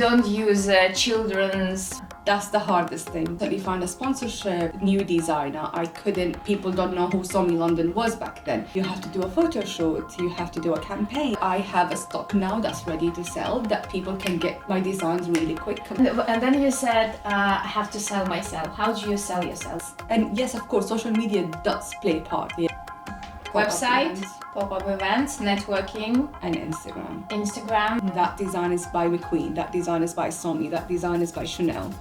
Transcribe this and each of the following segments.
don't use children's. That's the hardest thing. That you find a sponsorship, new designer. People don't know who Somi London was back then. You have to do a photo shoot, you have to do a campaign. I have a stock now that's ready to sell that people can get my designs really quick. And then you said, I have to sell myself. How do you sell yourself? And yes, of course, social media does play a part. Yeah. Website, pop-up events, networking, and Instagram. Instagram. That design is by McQueen, that design is by Somi, that design is by Chanel,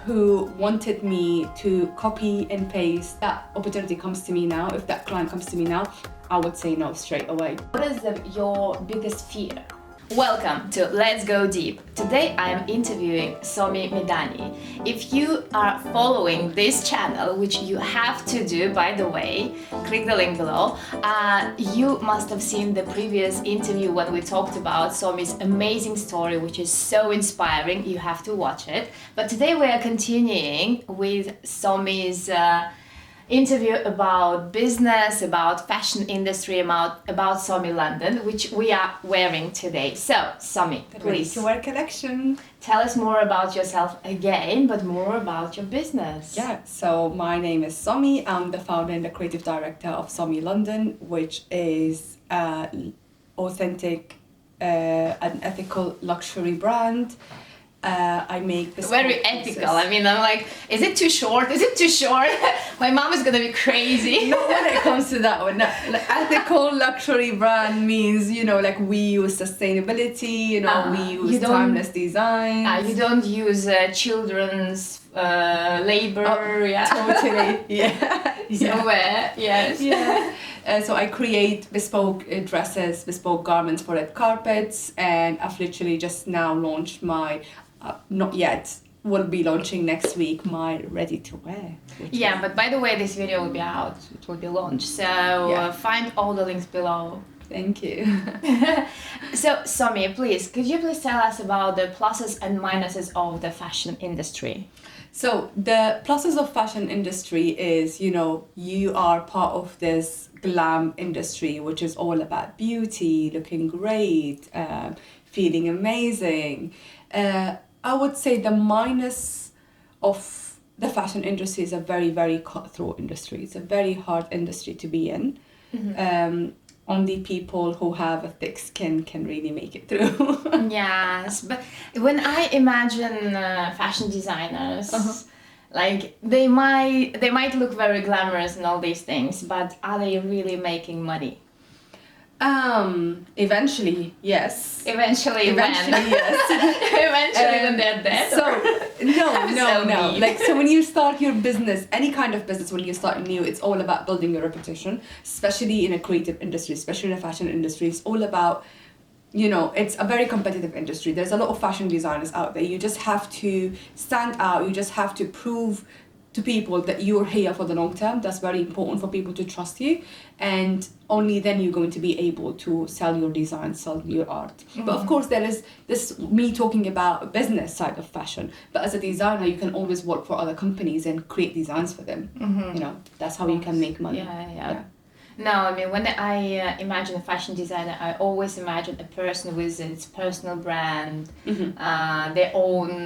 who wanted me to copy and paste. That opportunity comes to me now. If that client comes to me now, I would say no straight away. What is your biggest fear? Welcome to Let's Go Deep. Today I am interviewing Somi Medani. If you are following this channel, which you have to do, by the way, click the link below. You must have seen the previous interview when we talked about Somi's amazing story, which is so inspiring. You have to watch it. But today we are continuing with Somi's interview about business, about fashion industry, about Somi London, which we are wearing today. So, Somi, please. To wear collection. Tell us more about yourself again, but more about your business. Yeah, so my name is Somi. I'm the founder and the creative director of Somi London, which is authentic and ethical luxury brand. I make this very ethical. I mean, I'm like, is it too short? Is it too short? My mom is gonna be crazy. Not when it comes to that one. No, like, ethical luxury brand means, like we use sustainability, we use timeless design. You don't use children's labor. Oh, yeah, totally. Yeah. Somewhere, yes. Yeah. So I create bespoke dresses, bespoke garments for red carpets, and I've literally just now launched my, not yet, will be launching next week, my ready to wear. Yeah, but by the way, this video will be out, it will be launched, so find all the links below. Thank you. So, Somi, could you please tell us about the pluses and minuses of the fashion industry? So the pluses of fashion industry is, you are part of this glam industry, which is all about beauty, looking great, feeling amazing. I would say the minus of the fashion industry is a very, very cutthroat industry. It's a very hard industry to be in. Mm-hmm. Only people who have a thick skin can really make it through. Yes, but when I imagine fashion designers, like they might look very glamorous and all these things, but are they really making money? Eventually, yes. Eventually, yes. Eventually when they're dead. No. So when you start your business, any kind of business, when you start new, it's all about building your reputation, especially in a creative industry, especially in a fashion industry. It's all about, it's a very competitive industry. There's a lot of fashion designers out there. You just have to stand out. You just have to prove to people that you're here for the long term. That's very important for people to trust you, and only then you're going to be able to sell your design, sell your art. Mm-hmm. But of course there is this, me talking about a business side of fashion, but as a designer you can always work for other companies and create designs for them. Mm-hmm. That's how you can make money. Yeah. No, I mean, when I imagine a fashion designer, I always imagine a person with its personal brand, their own,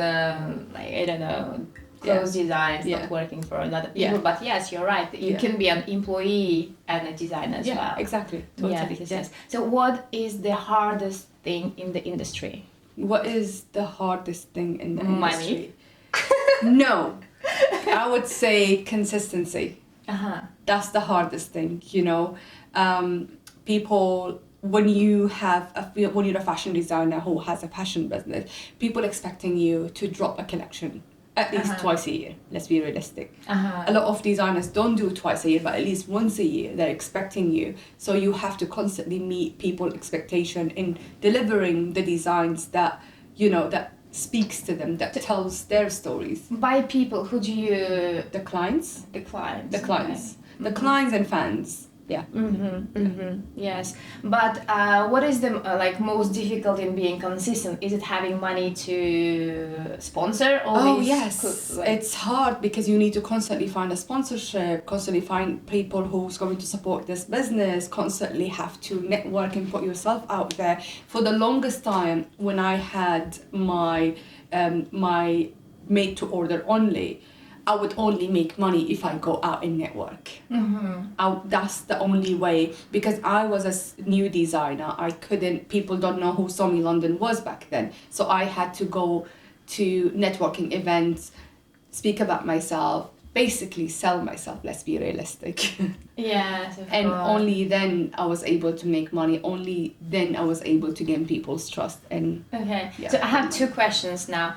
clothes designs, not working for another people. But yes, you're right. You can be an employee and a designer as well. Yeah, exactly. Totally. Yes. So what is the hardest thing in the industry? What is the hardest thing in the industry? Money? No. I would say consistency. That's the hardest thing, people, when you're a fashion designer who has a fashion business, people expecting you to drop a collection at least twice a year. Let's be realistic. A lot of designers don't do it twice a year, but at least once a year they're expecting you. So you have to constantly meet people's expectation in delivering the designs that, that speaks to them, that tells their stories. By people, who do you... The clients. The clients. The clients. Okay. The clients and fans. Yeah. Yes, but what is the most difficult in being consistent? Is it having money to sponsor all these? Yes, it's hard because you need to constantly find a sponsorship, constantly find people who's going to support this business, constantly have to network and put yourself out there. For the longest time, when I had my my made to order only, I would only make money if I go out and network. That's the only way, because I was a new designer. People don't know who Somi London was back then. So I had to go to networking events, speak about myself, basically sell myself, let's be realistic. Yes, and only then I was able to make money. Only then I was able to gain people's trust. And okay, so I have two questions now.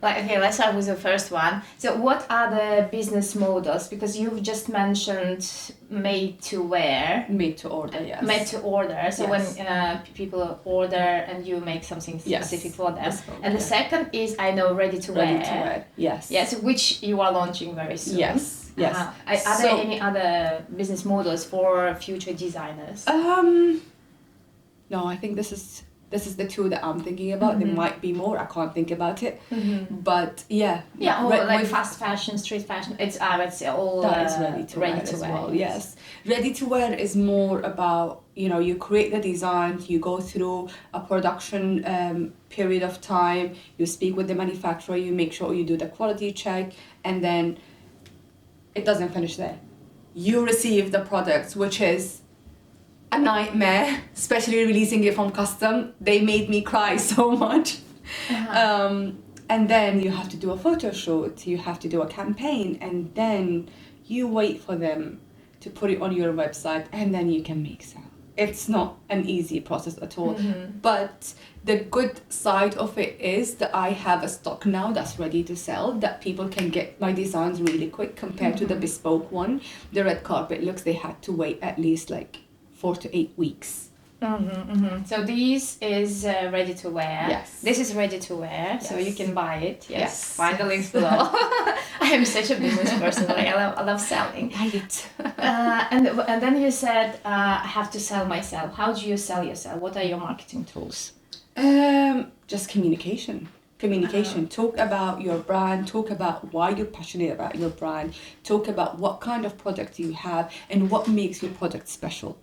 Let's start with the first one. So what are the business models? Because you've just mentioned made to wear. Made to order, yes. Made to order. So Yes. when people order and you make something specific for them. Yes. And the second is, I know, ready to wear. Ready to wear, yes. Yes, which you are launching very soon. Yes, yes. Are there any other business models for future designers? No, I think this is the two that I'm thinking about. There might be more. I can't think about it. But yeah. Yeah, or fast fashion, street fashion. It's all that is ready to wear as well. Yes, ready to wear is more about, you create the designs, you go through a production period of time, you speak with the manufacturer, you make sure you do the quality check, and then it doesn't finish there. You receive the products, which is a nightmare, especially releasing it from custom. They made me cry so much. And then you have to do a photo shoot, you have to do a campaign, and then you wait for them to put it on your website, and then you can make sale. It's not an easy process at all. But the good side of it is that I have a stock now that's ready to sell, that people can get my designs really quick compared to the bespoke one. The red carpet looks, they had to wait at least 4 to 8 weeks. So this is ready to wear. Yes. This is ready to wear, so you can buy it. Yes. Find the links below. I am such a business person. I love selling. Right. And then you said I have to sell myself. How do you sell yourself? What are your marketing tools? Just communication. Talk about your brand, talk about why you're passionate about your brand, talk about what kind of product you have and what makes your product special.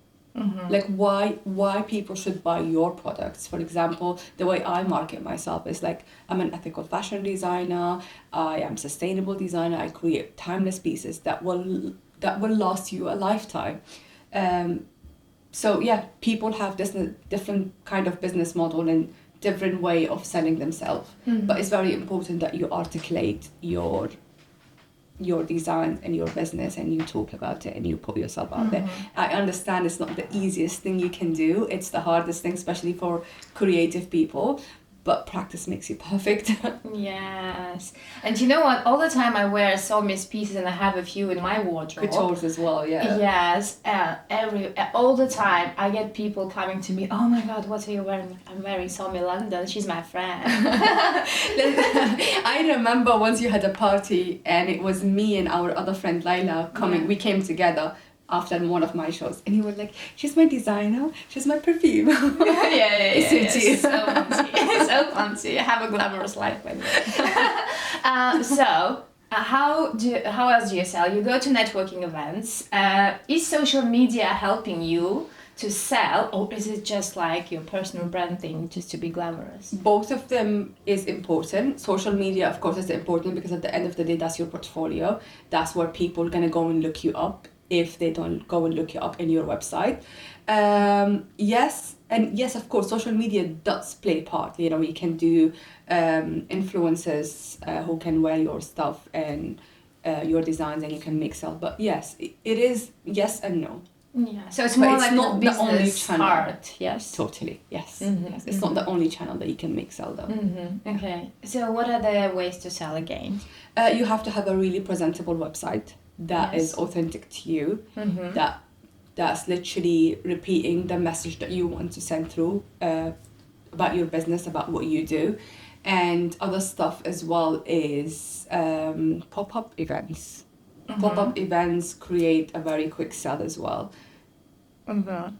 Like why people should buy your products. For example, the way I market myself is I'm an ethical fashion designer, I am sustainable designer, I create timeless pieces that will last you a lifetime. So yeah, people have this different kind of business model and different way of selling themselves. But it's very important that you articulate your design and your business, and you talk about it and you put yourself out there. I understand it's not the easiest thing you can do. It's the hardest thing, especially for creative people. But practice makes you perfect. Yes. And you know what? All the time I wear Somi's pieces, and I have a few in my wardrobe. Couture as well, yeah. Yes. All the time I get people coming to me, oh my God, what are you wearing? I'm wearing Somi London. She's my friend. I remember once you had a party and it was me and our other friend Laila coming. Yeah. We came together after one of my shows, and you were like, she's my designer, she's my perfume. Yeah. It's you. So fancy. So fancy. I have a glamorous life, by the way. So how else do you sell? You go to networking events. Is social media helping you to sell, or is it just your personal brand thing, just to be glamorous? Both of them is important. Social media, of course, is important because at the end of the day, that's your portfolio. That's where people are gonna go and look you up if they don't go and look you up in your website. Yes, of course, social media does play a part. You can do influencers who can wear your stuff and your designs, and you can make sell. But yes, it is yes and no. Yeah, so it's more not the the only business channel. Part, yes? Totally, yes. Yes. It's not the only channel that you can make sell though. Okay, so what are the ways to sell again? You have to have a really presentable website that is authentic to you, that's literally repeating the message that you want to send through about your business, about what you do. And other stuff as well is pop-up events. Pop-up events create a very quick sell as well. Yeah.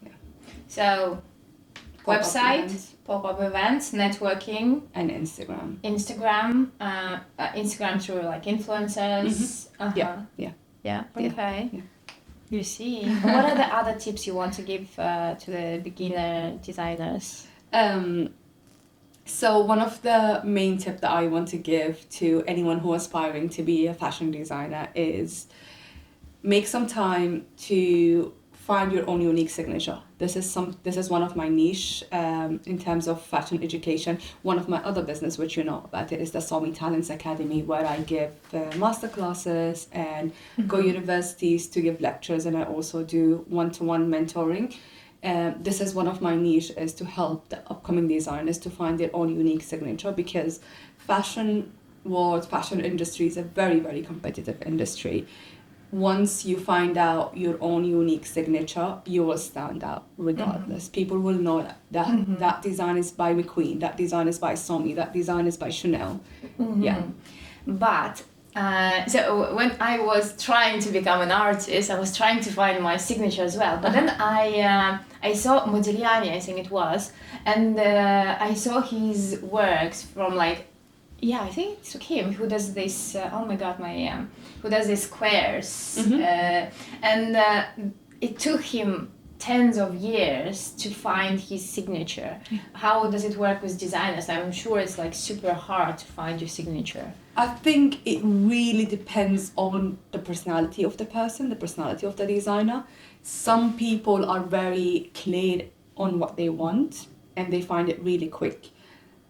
So pop-up events, networking, and Instagram. Instagram through influencers. Yeah. Okay. Yeah. You see. What are the other tips you want to give to the beginner designers? So one of the main tip that I want to give to anyone who is aspiring to be a fashion designer is make some time to find your own unique signature. This is one of my niche in terms of fashion education. One of my other business, which you know about it, is the Somi Talents Academy, where I give master classes and go universities to give lectures, and I also do one-to-one mentoring. This is one of my niche, is to help the upcoming designers to find their own unique signature, because fashion industry is a very, very competitive industry. Once you find out your own unique signature, you will stand out regardless. People will know that design is by McQueen, that design is by Somi, that design is by Chanel. Yeah. But so when I was trying to become an artist, I was trying to find my signature as well. But then I saw Modigliani, I think it was, and I saw his works from like, yeah, I think it's him who does this. Oh my God, who does these squares, and it took him tens of years to find his signature. How does it work with designers? I'm sure it's like super hard to find your signature. I think it really depends on the personality of the person, the personality of the designer. Some people are very clear on what they want and they find it really quick.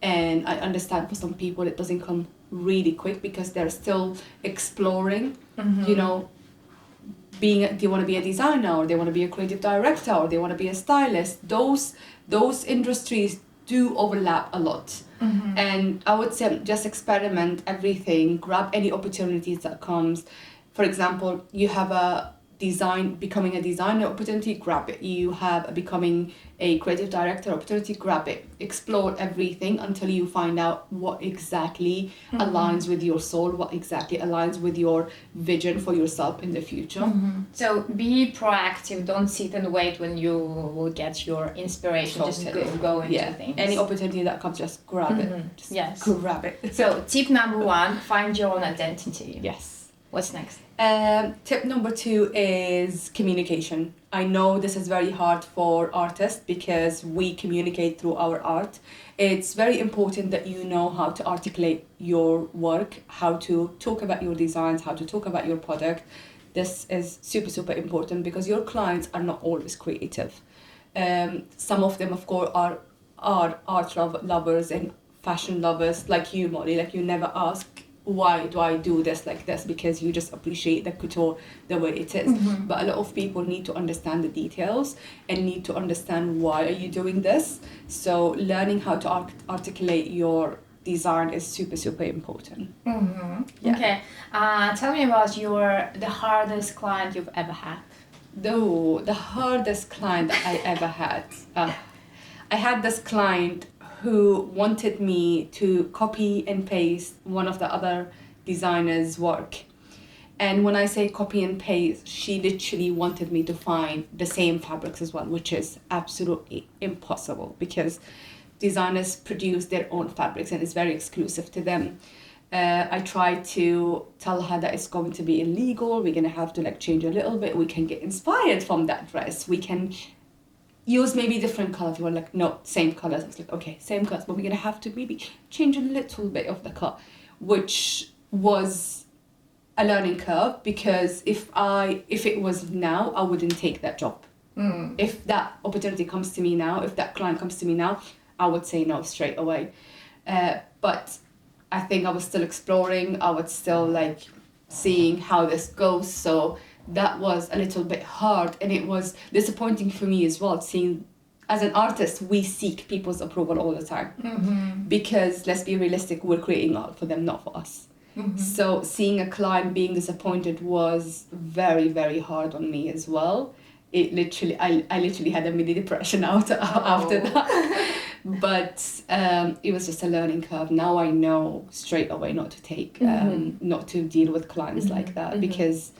And I understand for some people it doesn't come really quick because they're still exploring, you know, do you want to be a designer, or they want to be a creative director, or they want to be a stylist. Those industries do overlap a lot. And I would say just experiment everything, grab any opportunities that comes. For example, you have becoming a designer opportunity, grab it. You have a becoming a creative director opportunity, grab it. Explore everything until you find out what exactly aligns with your soul, what exactly aligns with your vision for yourself in the future. So be proactive, don't sit and wait when you will get your inspiration. Totally. Just go into things. Any opportunity that comes, just grab it. Just grab it. So tip number 1, find your own identity. Yes. What's next? Tip number 2 is communication. I know this is very hard for artists because we communicate through our art. It's very important that you know how to articulate your work, how to talk about your designs, how to talk about your product. This is super, super important because your clients are not always creative. Some of them, of course, are art lovers and fashion lovers like you, Molly. Like, you never ask, why do I do this like this, because you just appreciate the couture the way it is. But a lot of people need to understand the details and need to understand why are you doing this. So learning how to articulate your design is super, super important. Okay, tell me about the hardest client you've ever had. The hardest client that I ever had, I had this client who wanted me to copy and paste one of the other designers' work. And when I say copy and paste, she literally wanted me to find the same fabrics as well, which is absolutely impossible because designers produce their own fabrics and it's very exclusive to them. I tried to tell her that it's going to be illegal, we're going to have to change a little bit, we can get inspired from that dress, we can use maybe different colors. You were like, no, same colors. I was like, okay, same colors, but we're gonna have to maybe change a little bit of the color, which was a learning curve because if it was now, I wouldn't take that job. If that opportunity comes to me now, if that client comes to me now, I would say no straight away. But I think I was still exploring. I was still seeing how this goes. So that was a little bit hard, and it was disappointing for me as well, seeing as an artist we seek people's approval all the time because let's be realistic, we're creating art for them, not for us. So seeing a client being disappointed was very, very hard on me as well. I literally had a mini depression after that. But it was just a learning curve. Now I know straight away not to take not to deal with clients like that because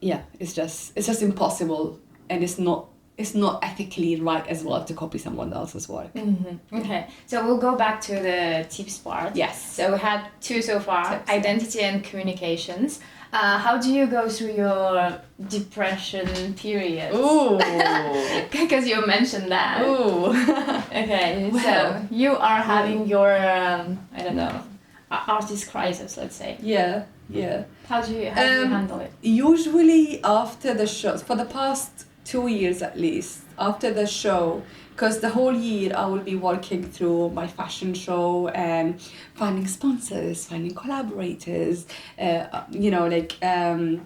it's just impossible, and it's not ethically right as well to copy someone else's work. Okay, so we'll go back to the tips part. Yes. So we had 2 so far, tips. Identity and communications. How do you go through your depression period? Ooh. Because you mentioned that. Ooh. Okay, Well. so you are having your, I don't know, artist crisis, let's say. Yeah. How do you handle it? Usually after the shows, for the past 2 years at least, after the show, because the whole year I will be working through my fashion show and finding sponsors, finding collaborators, bringing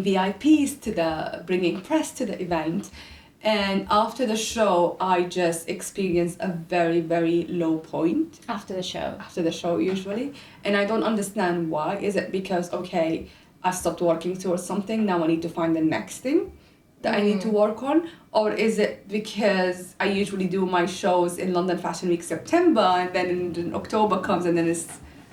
VIPs bringing press to the event. And after the show, I just experienced a very, very low point. After the show? After the show, usually. And I don't understand why. Is it because, okay, I stopped working towards something, now I need to find the next thing that I need to work on? Or is it because I usually do my shows in London Fashion Week September, and then in October comes and then it's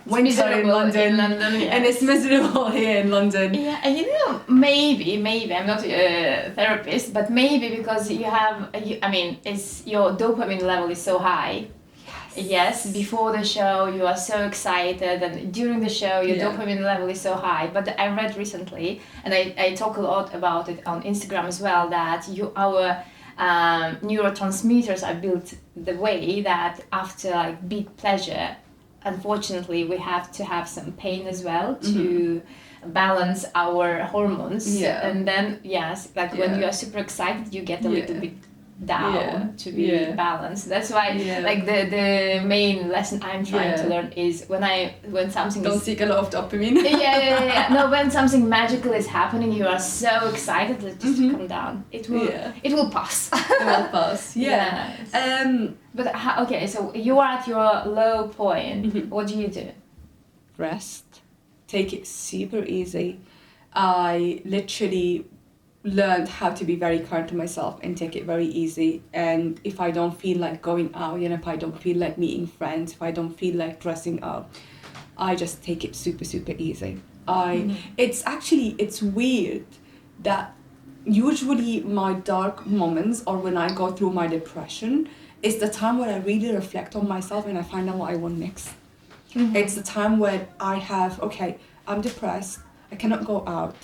winter in London, yes. and it's miserable here in London. Yeah, and you know, maybe I'm not a therapist, but maybe because you have, it's your dopamine level is so high. Yes, before the show you are so excited, and during the show your dopamine level is so high. But I read recently, and I talk a lot about it on Instagram as well, that our neurotransmitters are built the way that after like big pleasure, unfortunately we have to have some pain as well to balance our hormones. And then when you are super excited you get a little bit down to be balanced. That's why like the main lesson I'm trying to learn is when something don't seek a lot of dopamine. No, when something magical is happening you are so excited that just come down. It will pass. It will pass. But okay, so you are at your low point. What do you do? Rest. Take it super easy. I literally learned how to be very kind to myself and take it very easy. And if I don't feel like going out, if I don't feel like meeting friends, if I don't feel like dressing up, I just take it super, super easy. It's weird that usually my dark moments, or when I go through my depression, is the time where I really reflect on myself and I find out what I want next. It's the time when I have, okay, I'm depressed, I cannot go out,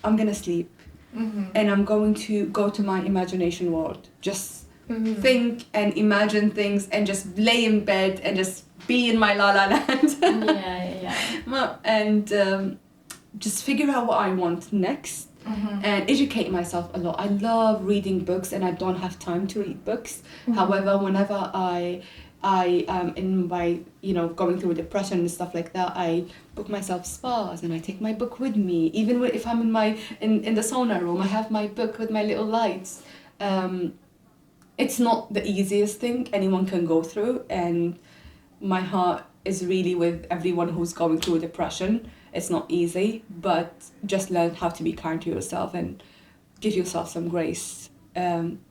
I'm gonna sleep. And I'm going to go to my imagination world. Just think and imagine things and just lay in bed and just be in my la la land. And just figure out what I want next and educate myself a lot. I love reading books and I don't have time to read books. However, whenever I am in my, going through depression and stuff like that, I book myself spas and I take my book with me. Even if I'm in the sauna room, I have my book with my little lights. It's not the easiest thing anyone can go through, and my heart is really with everyone who's going through depression. It's not easy, but just learn how to be kind to yourself and give yourself some grace.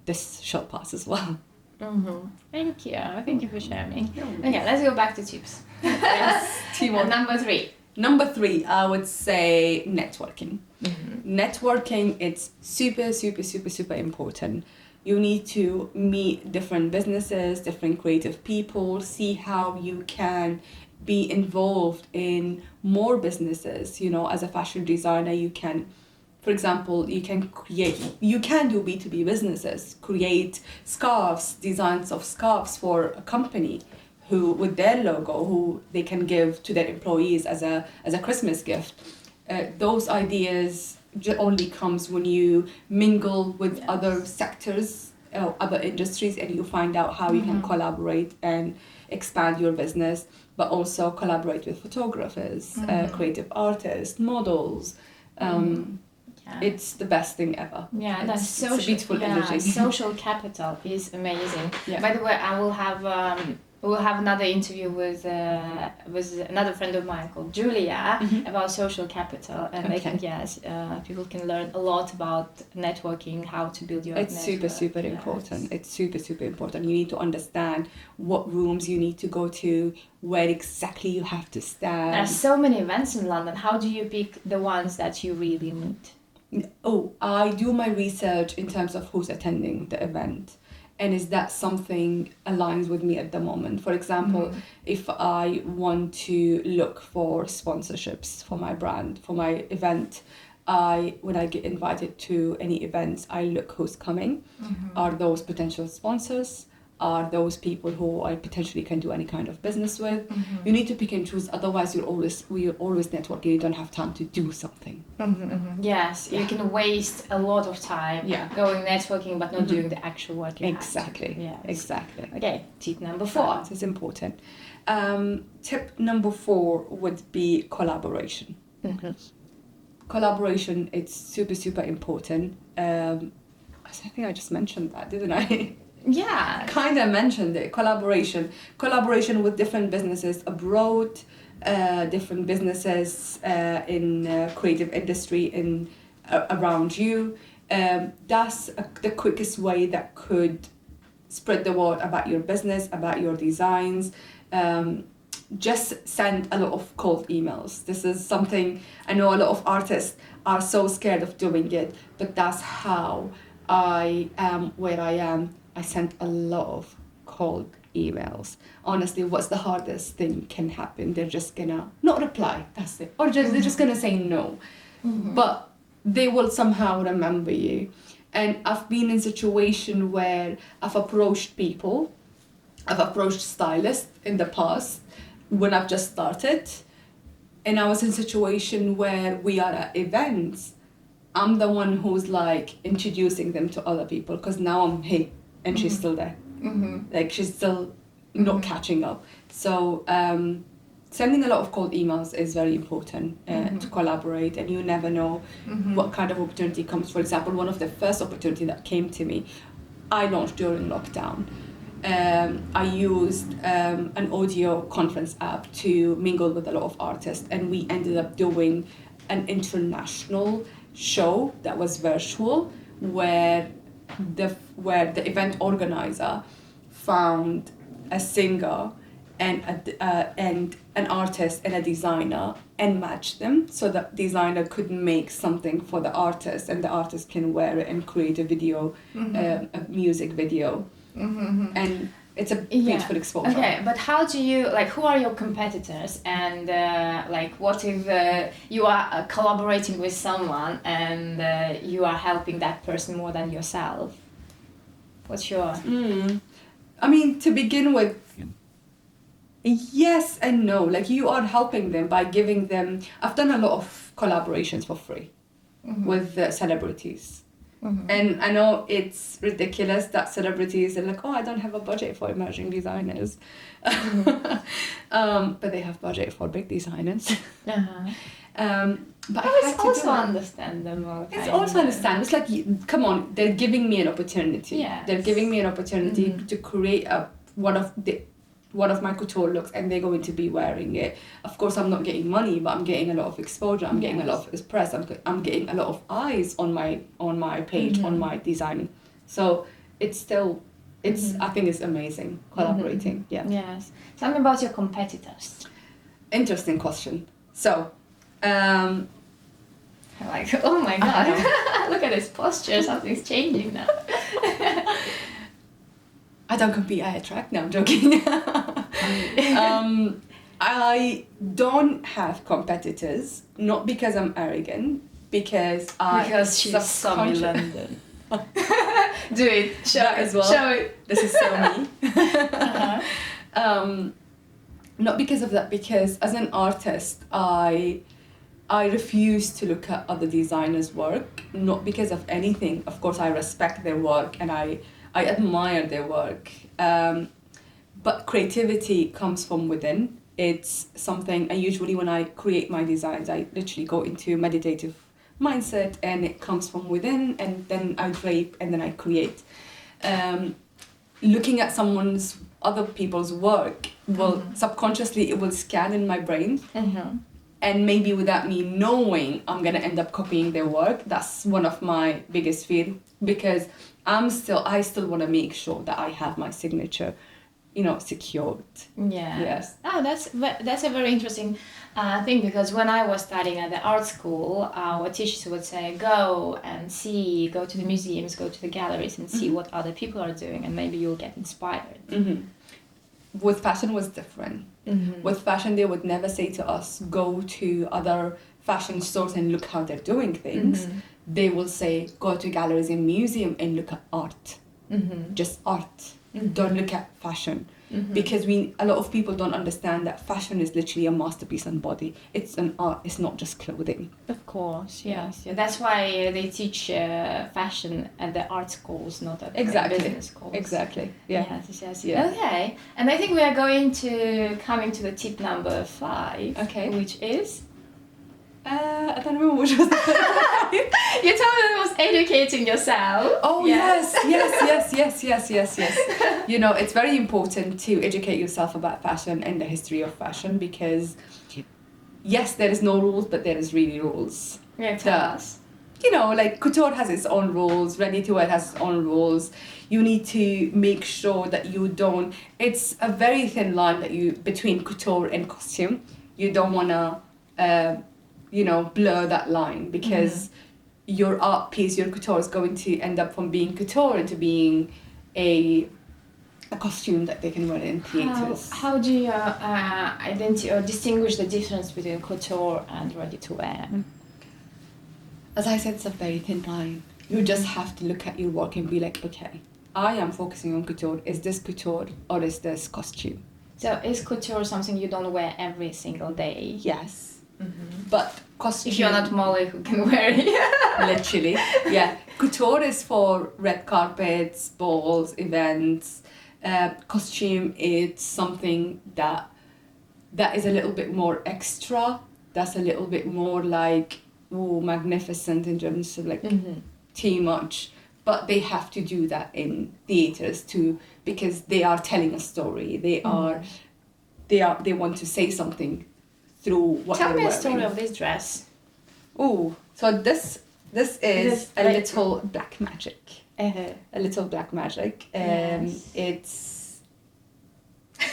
This shall pass as well. Thank you for sharing. Okay, let's go back to tips. Number 3, I would say networking. Networking, it's super, super, super, super important. You need to meet different businesses, different creative people, see how you can be involved in more businesses. As a fashion designer, you can, for example, you can do B2B businesses, create scarves, designs of scarves for a company who, with their logo, who they can give to their employees as a Christmas gift. Those ideas only comes when you mingle with other sectors, other industries, and you find out how you can collaborate and expand your business, but also collaborate with photographers, creative artists, models. It's the best thing ever. It's a beautiful energy. Social capital is amazing. By the way, we'll have another interview with another friend of mine called Julia about social capital, and I think people can learn a lot about networking, how to build your network. Super, super important. It's super, super important. You need to understand what rooms you need to go to, where exactly you have to stand. There are so many events in London. How do you pick the ones that you really need? I do my research in terms of who's attending the event. and is that something aligns with me at the moment. For example, if I want to look for sponsorships for my brand, for my event, when I get invited to any events, I look who's coming. Are those potential sponsors? Are those people who I potentially can do any kind of business with? You need to pick and choose, otherwise you're always networking, you don't have time to do something. Yes, you can waste a lot of time going networking but not doing the actual work. Exactly. Yes. Exactly. Okay, tip number 4. This is important. Tip number 4 would be collaboration. Collaboration, it's super, super important. I think I just mentioned that, didn't I? Yeah. Kind of mentioned it. Collaboration with different businesses abroad, different businesses in creative industry around you. That's the quickest way that could spread the word about your business, about your designs. Just send a lot of cold emails. This is something I know a lot of artists are so scared of doing it, but that's how I am where I am. I sent a lot of cold emails. Honestly, what's the hardest thing can happen? They're just gonna not reply, that's it. Or they're just gonna say no. But they will somehow remember you. And I've been in a situation where I've approached people, I've approached stylists in the past when I've just started. And I was in a situation where we are at events. I'm the one who's like introducing them to other people, because now I'm hey, and she's still there. Like she's still not catching up. So sending a lot of cold emails is very important to collaborate, and you never know what kind of opportunity comes. For example, one of the first opportunity that came to me, I launched during lockdown. I used an audio conference app to mingle with a lot of artists, and we ended up doing an international show that was virtual, where the event organizer found a singer and an artist and a designer and matched them, so the designer could make something for the artist, and the artist can wear it and create a video, a music video. And it's a beautiful exposure. Okay, but how do you, like, who are your competitors, and like, what if you are collaborating with someone and you are helping that person more than yourself? What's your... I mean, to begin with, yes and no. Like, you are helping them by giving them... I've done a lot of collaborations for free with celebrities. And I know it's ridiculous that celebrities are like, oh, I don't have a budget for emerging designers. But they have budget for big designers. But it's also understandable. It's also understandable. It's like, come on, they're giving me an opportunity. Yes. They're giving me an opportunity to create one of my couture looks, and they're going to be wearing it. Of course, I'm not getting money, but I'm getting a lot of exposure. I'm getting a lot of press. I'm getting a lot of eyes on my page, on my design. So it's still, I think it's amazing collaborating. Yeah. Yes. Tell me about your competitors. Interesting question. So, like, oh my god, look at his posture. Something's changing now. I don't compete, I attract. No, I'm joking. I don't have competitors, not because I'm arrogant, because she's Somi London. Do it. Show that it as well. Show it. This is Somi. Not because of that, because as an artist, I refuse to look at other designers' work, not because of anything. Of course, I respect their work and I admire their work, but creativity comes from within. It's something I usually, when I create my designs, I literally go into meditative mindset, and it comes from within, and then I drape and then I create. Looking at other people's work will subconsciously, it will scan in my brain. And maybe without me knowing, I'm gonna end up copying their work. That's one of my biggest fears, because I still want to make sure that I have my signature secured. Yeah. Yes. Oh, that's a very interesting thing, because when I was studying at the art school, our teachers would say, go to the museums, go to the galleries and see what other people are doing, and maybe you'll get inspired. With fashion was different. With fashion, they would never say to us, go to other fashion stores and look how they're doing things. They will say, go to galleries and museum and look at art. Just art. Don't look at fashion. Because a lot of people don't understand that fashion is literally a masterpiece on body. It's an art. It's not just clothing. Of course, yes. Yeah. That's why they teach fashion at the art schools, not at the business schools. Exactly. Yeah. Yes. Yeah. Okay. And I think we are going to coming to the tip number 5. Okay. Which is? I don't remember which was the You told me it was educating yourself. Oh, yes. It's very important to educate yourself about fashion and the history of fashion, because, yes, there is no rules, but there is really rules. Yeah, tell us. Like couture has its own rules, ready-to-wear has its own rules. You need to make sure that you don't... It's a very thin line between couture and costume. You don't want to... blur that line, because your art piece, your couture, is going to end up from being couture into being a costume that they can wear in theatres. How do you identify or distinguish the difference between couture and ready-to-wear? As I said, it's a very thin line. You just have to look at your work and be like, okay, I am focusing on couture. Is this couture or is this costume? So is couture something you don't wear every single day? Yes. But costume... If you're not Molly, who can wear it? Literally, yeah. Couture is for red carpets, balls, events. Costume is something that is a little bit more extra. That's a little bit more like, magnificent in terms of like too much. But they have to do that in theatres too, because they are telling a story. They want to say something through what Tell they're me a wearing. story of this dress. Oh, so this is a little black magic. A little black magic. Yes.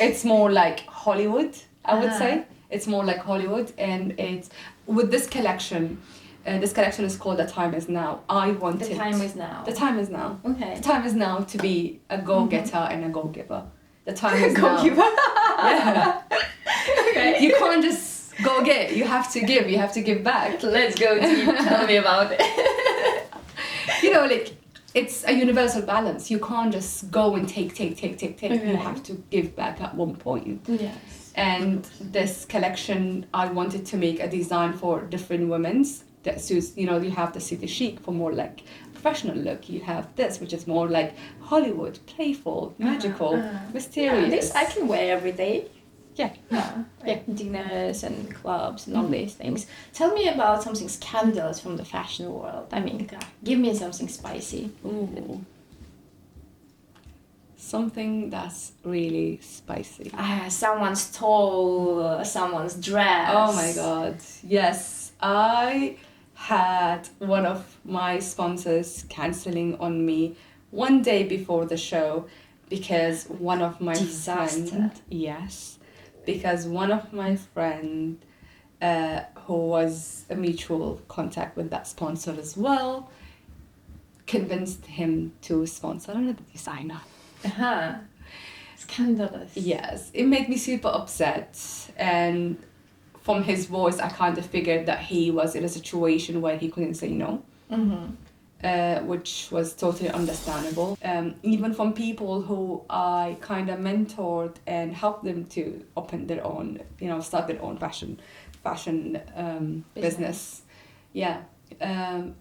It's more like Hollywood, I would say. It's more like Hollywood, and it's with this collection. This collection is called The Time Is Now. The time is now. The time is now. Okay. The time is now to be a go-getter and a go-giver. The time is now. Go-giver. Yeah. Okay. You can't just go get. You have to give. You have to give back. Let's go deep. Tell me about it. It's a universal balance. You can't just go and take. You have to give back at one point. Yes. And this collection, I wanted to make a design for different women's that suits, you have the city chic for more like professional look. You have this, which is more like Hollywood, playful, magical, mysterious. This I can wear every day. Yeah. Dinners and clubs and all these things. Tell me about something scandalous from the fashion world. I mean, give me something spicy. Ooh. Something that's really spicy. Someone stole someone's dress. Oh my god. Yes. I had one of my sponsors cancelling on me one day before the show because one of my friends... Yes. Because one of my friends, who was a mutual contact with that sponsor as well, convinced him to sponsor another designer. Scandalous. Yes, it made me super upset, and from his voice I kind of figured that he was in a situation where he couldn't say no. Which was totally understandable. Even from people who I kind of mentored and helped them to open their own, start their own fashion business. Yeah.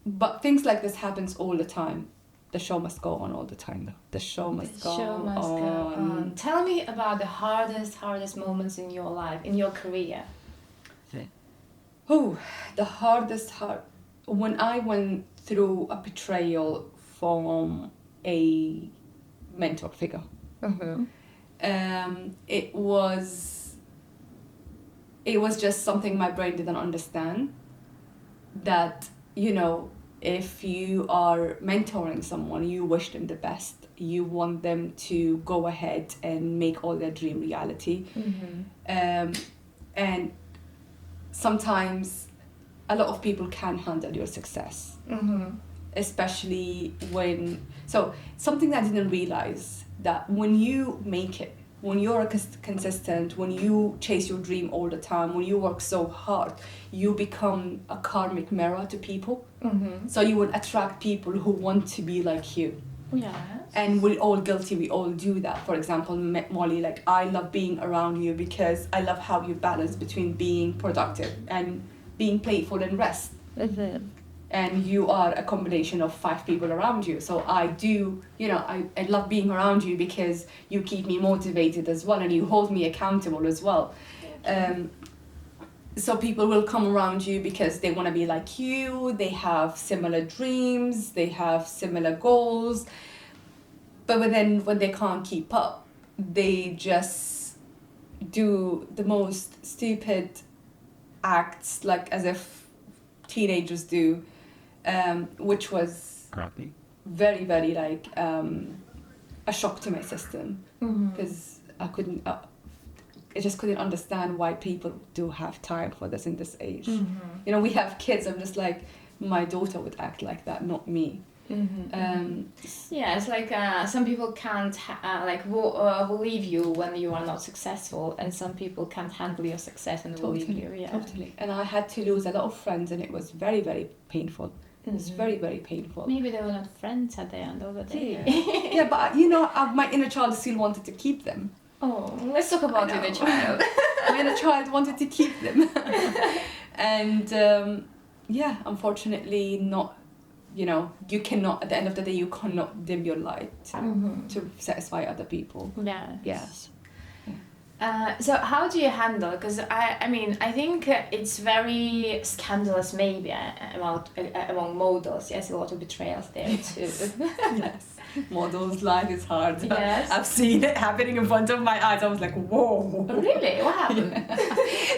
But things like this happens all the time. The show must go on all the time, though. The show must go on. Tell me about the hardest moments in your life, in your career. Oh, the hardest. When I went through a betrayal from a mentor figure. It was just something my brain didn't understand. That, if you are mentoring someone, you wish them the best you want them to go ahead and make all their dream reality. And sometimes a lot of people can handle your success, especially when, so something that I didn't realize, that when you make it, when you're consistent, when you chase your dream all the time, when you work so hard, you become a karmic mirror to people. So you will attract people who want to be like you. Yes. And we're all guilty, we all do that. For example, Molly, like, I love being around you because I love how you balance between being productive and being playful and rest. And you are a combination of 5 people around you. So I do, you know, I love being around you because you keep me motivated as well, and you hold me accountable as well. So people will come around you because they want to be like you, they have similar dreams, they have similar goals. But then when they can't keep up, they just do the most stupid acts, like as if teenagers do, which was very, very like a shock to my system, because I just couldn't understand why people do have time for this in this age. You know, we have kids. I'm just like, my daughter would act like that, not me. Yeah, it's like some people can't believe you when you are not successful, and some people can't handle your success and believe you. Yeah, totally. And I had to lose a lot of friends, and it was very, very painful. It was very, very painful. Maybe they were not friends at the end of the day. Yeah, but you know, my inner child still wanted to keep them. Oh, let's talk about inner child. My inner child wanted to keep them. And yeah, unfortunately not. You know, you cannot, at the end of the day, you cannot dim your light to satisfy other people. Yes. So how do you handle, because I mean, I think it's very scandalous maybe among models. Yes, a lot of betrayals there too. Yes. Models' life is hard. Yes. I've seen it happening in front of my eyes. I was like, whoa. Really? What happened?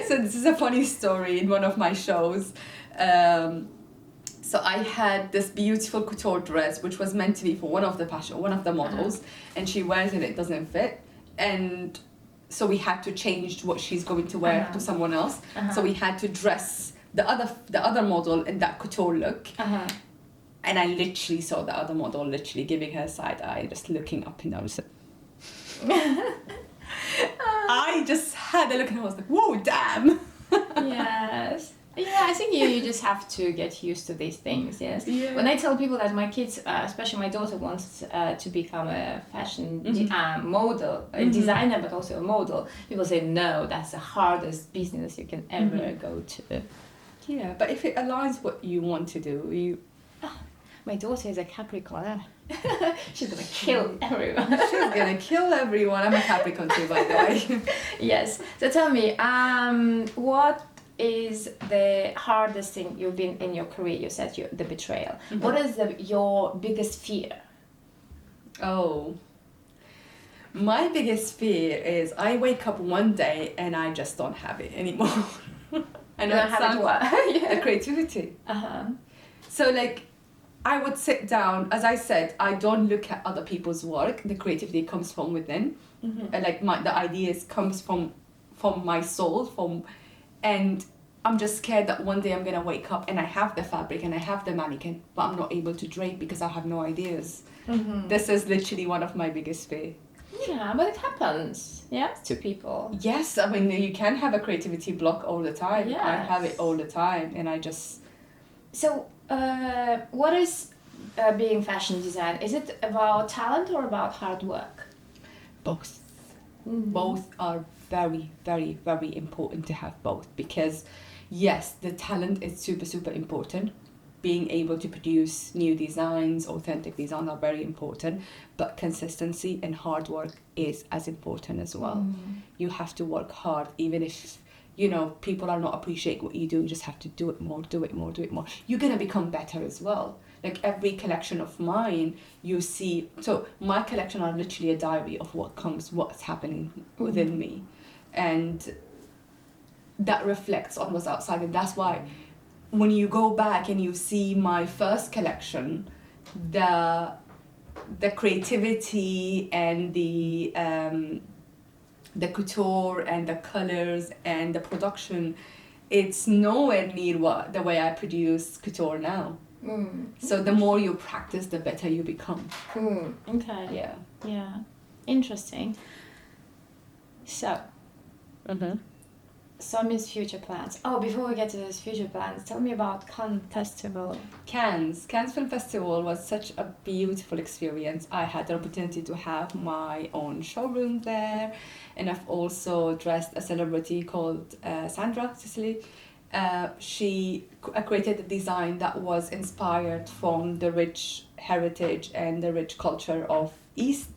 So this is a funny story in one of my shows. So I had this beautiful couture dress, which was meant to be for one of the models, and she wears it, it doesn't fit. And so we had to change what she's going to wear to someone else. So we had to dress the other model in that couture look. And I literally saw the other model literally giving her a side eye, just looking up and down. I just had a look and I was like, whoa, damn. Yes. Yeah, I think you just have to get used to these things, yes. Yeah. When I tell people that my kids, especially my daughter, wants to become a fashion model, a designer, but also a model, people say, no, that's the hardest business you can ever go to. Yeah, but if it aligns what you want to do, my daughter is a Capricorn. She's gonna kill everyone. She's gonna kill everyone. I'm a Capricorn too, by the way. Yes. So tell me, what is the hardest thing you've been in your career? You said the betrayal. What is your biggest fear? Oh, my biggest fear is I wake up one day and I just don't have it anymore. I know don't have it what? The creativity. So like, I would sit down, as I said, I don't look at other people's work. The creativity comes from within. And like the ideas comes from my soul, and I'm just scared that one day I'm gonna wake up and I have the fabric and I have the mannequin, but I'm not able to drape because I have no ideas. This is literally one of my biggest fears. Yeah, but it happens. Yeah, to people. Yes, I mean, you can have a creativity block all the time. Yes. I have it all the time, and I just... So, what is being fashion design? Is it about talent or about hard work? Both. Both are very, very, very important to have both, because yes, the talent is super, super important. Being able to produce new designs, authentic designs are very important, but consistency and hard work is as important as well. You have to work hard, even if, you know, people are not appreciating what you do, you just have to do it more, do it more, do it more. You're gonna become better as well. Like every collection of mine, you see, so my collection are literally a diary of what's happening within me. And that reflects on what's outside, and that's why when you go back and you see my first collection, the the creativity and the couture and the colors and the production, it's nowhere near the way I produce couture now. So the more you practice, the better you become. Okay. Yeah. Yeah. Interesting. So, Somi's future plans. Oh, before we get to those future plans, tell me about Cannes Festival. Cannes Film Festival was such a beautiful experience. I had the opportunity to have my own showroom there, and I've also dressed a celebrity called Sandra Sicily. She created a design that was inspired from the rich heritage and the rich culture of East,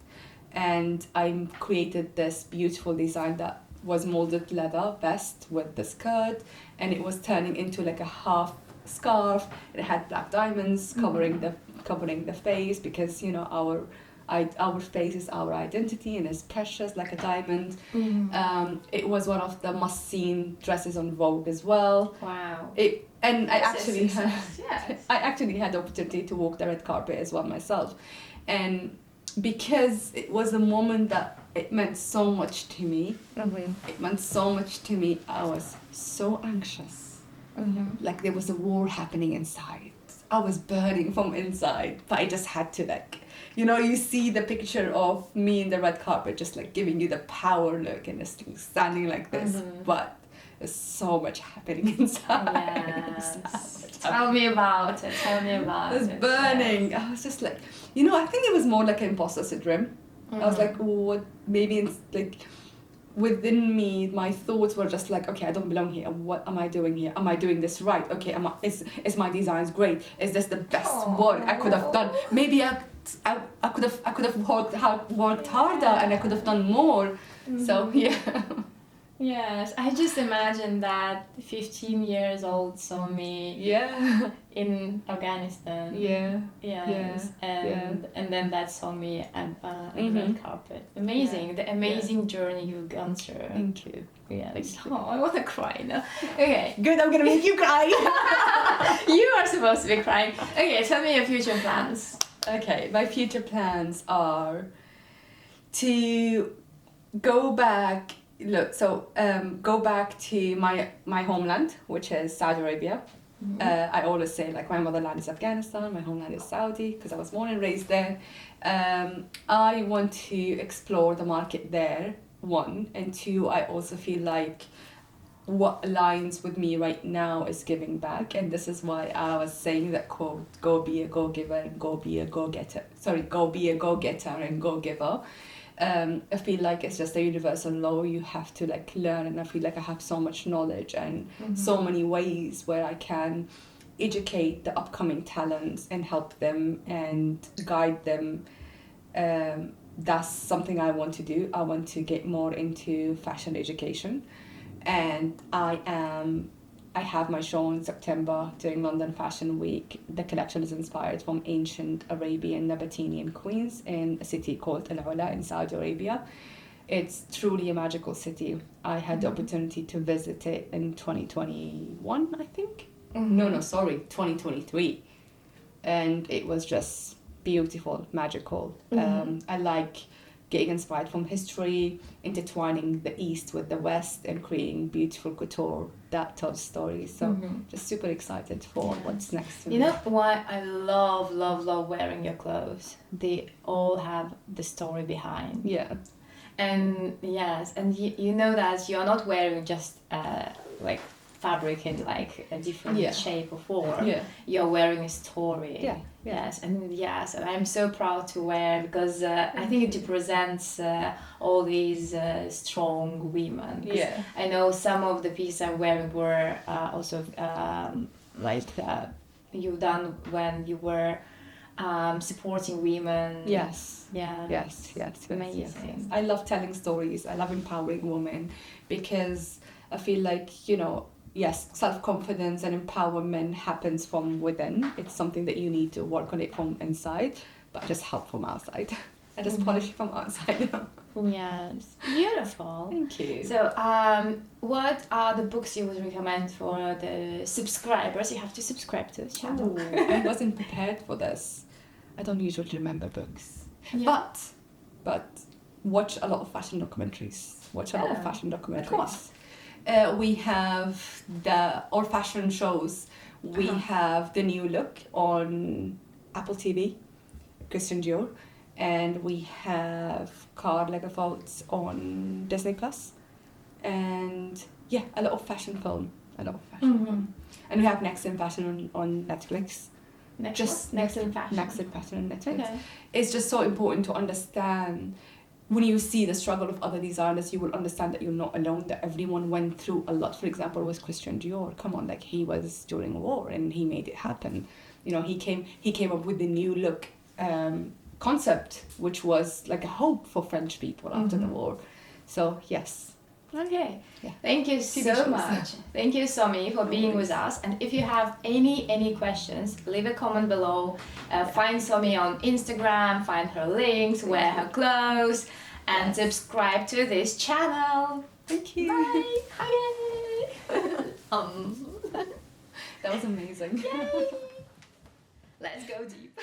and I created this beautiful design that was molded leather vest with the skirt, and it was turning into like a half scarf. It had black diamonds covering the face, because our face is our identity and it's precious like a diamond. It was one of the must-seen dresses on Vogue as well. Wow. I actually Yes. I actually had the opportunity to walk the red carpet as well myself, and because it was a moment that it meant so much to me. It meant so much to me. I was so anxious. Like there was a war happening inside. I was burning from inside, but I just had to you see the picture of me in the red carpet just like giving you the power look and just standing like this, but there's so much happening inside. Yes. Tell me about it. I was burning. Yes. I was just like, I think it was more like an imposter syndrome. I was like, what? Maybe it's like within me, my thoughts were just like, okay, I don't belong here. What am I doing here? Am I doing this right? Okay, is my designs great? Is this the best work I could have done? Maybe I could have worked harder, and I could have done more. So yeah. Yes, I just imagine that 15 years old Somi in Afghanistan. Yes. And then that Somi and the red carpet. Amazing. The amazing journey you've gone through. Thank you. Yeah, I want to cry now. Okay, good. I'm gonna make you cry. You are supposed to be crying. Okay, tell me your future plans. Okay, my future plans are to go back. Go back to my homeland, which is Saudi Arabia. I always say my motherland is Afghanistan, my homeland is Saudi, because I was born and raised there. I want to explore the market there, one, and two, I also feel like what aligns with me right now is giving back, and this is why I was saying that quote, go be a go-giver and go be a go-getter. Go be a go-getter and go-giver. I feel like it's just a universal law. You have to learn, and I feel like I have so much knowledge and so many ways where I can educate the upcoming talents and help them and guide them. That's something I want to do. I want to get more into fashion education, and I have my show in September during London Fashion Week. The collection is inspired from ancient Arabian Nabatean queens in a city called Al Ula in Saudi Arabia. It's truly a magical city. I had the opportunity to visit it in 2021, I think. 2023. And it was just beautiful, magical. I like getting inspired from history, intertwining the East with the West, and creating beautiful couture that tells stories. So just super excited for what's next. You know why I love wearing your clothes? They all have the story behind. Yeah. And yes, and you know that you're not wearing just fabric in a different shape or form. Yeah. You're wearing a story. Yeah. Yes, and I'm so proud to wear, because I think it represents all these strong women. Yeah. I know some of the pieces I'm wearing were also you've done when you were supporting women. Yes. Yeah. Yes. Amazing. Yes. I love telling stories. I love empowering women, because I feel like, yes, self-confidence and empowerment happens from within. It's something that you need to work on it from inside, but just help from outside. I just polish it from outside. Yes, beautiful. Thank you. So, what are the books you would recommend for the subscribers? You have to subscribe to the channel. I wasn't prepared for this. I don't usually remember books. Yeah. But watch a lot of fashion documentaries. Watch a lot of fashion Of documentaries. course. We have our fashion shows. We have The New Look on Apple TV, Christian Dior, and we have Karl Lagerfeld on Disney Plus, and yeah, a lot of fashion film, and we have Next in Fashion on Netflix. Next in Fashion. Next in Fashion on Netflix. Okay. It's just so important to understand. When you see the struggle of other designers, you will understand that you're not alone, that everyone went through a lot. For example, with Christian Dior, come on, like he was during war and he made it happen. You know, he came up with the New Look concept, which was like a hope for French people after the war. So yes. Okay. Yeah. Thank you TV so shows. much. Thank you, Somi, for being with us. And if you have any questions, leave a comment below. Find Somi on Instagram, find her links, wear her clothes, and subscribe to this channel. Thank you. Bye. Bye. That was amazing. Yay. Let's go deep.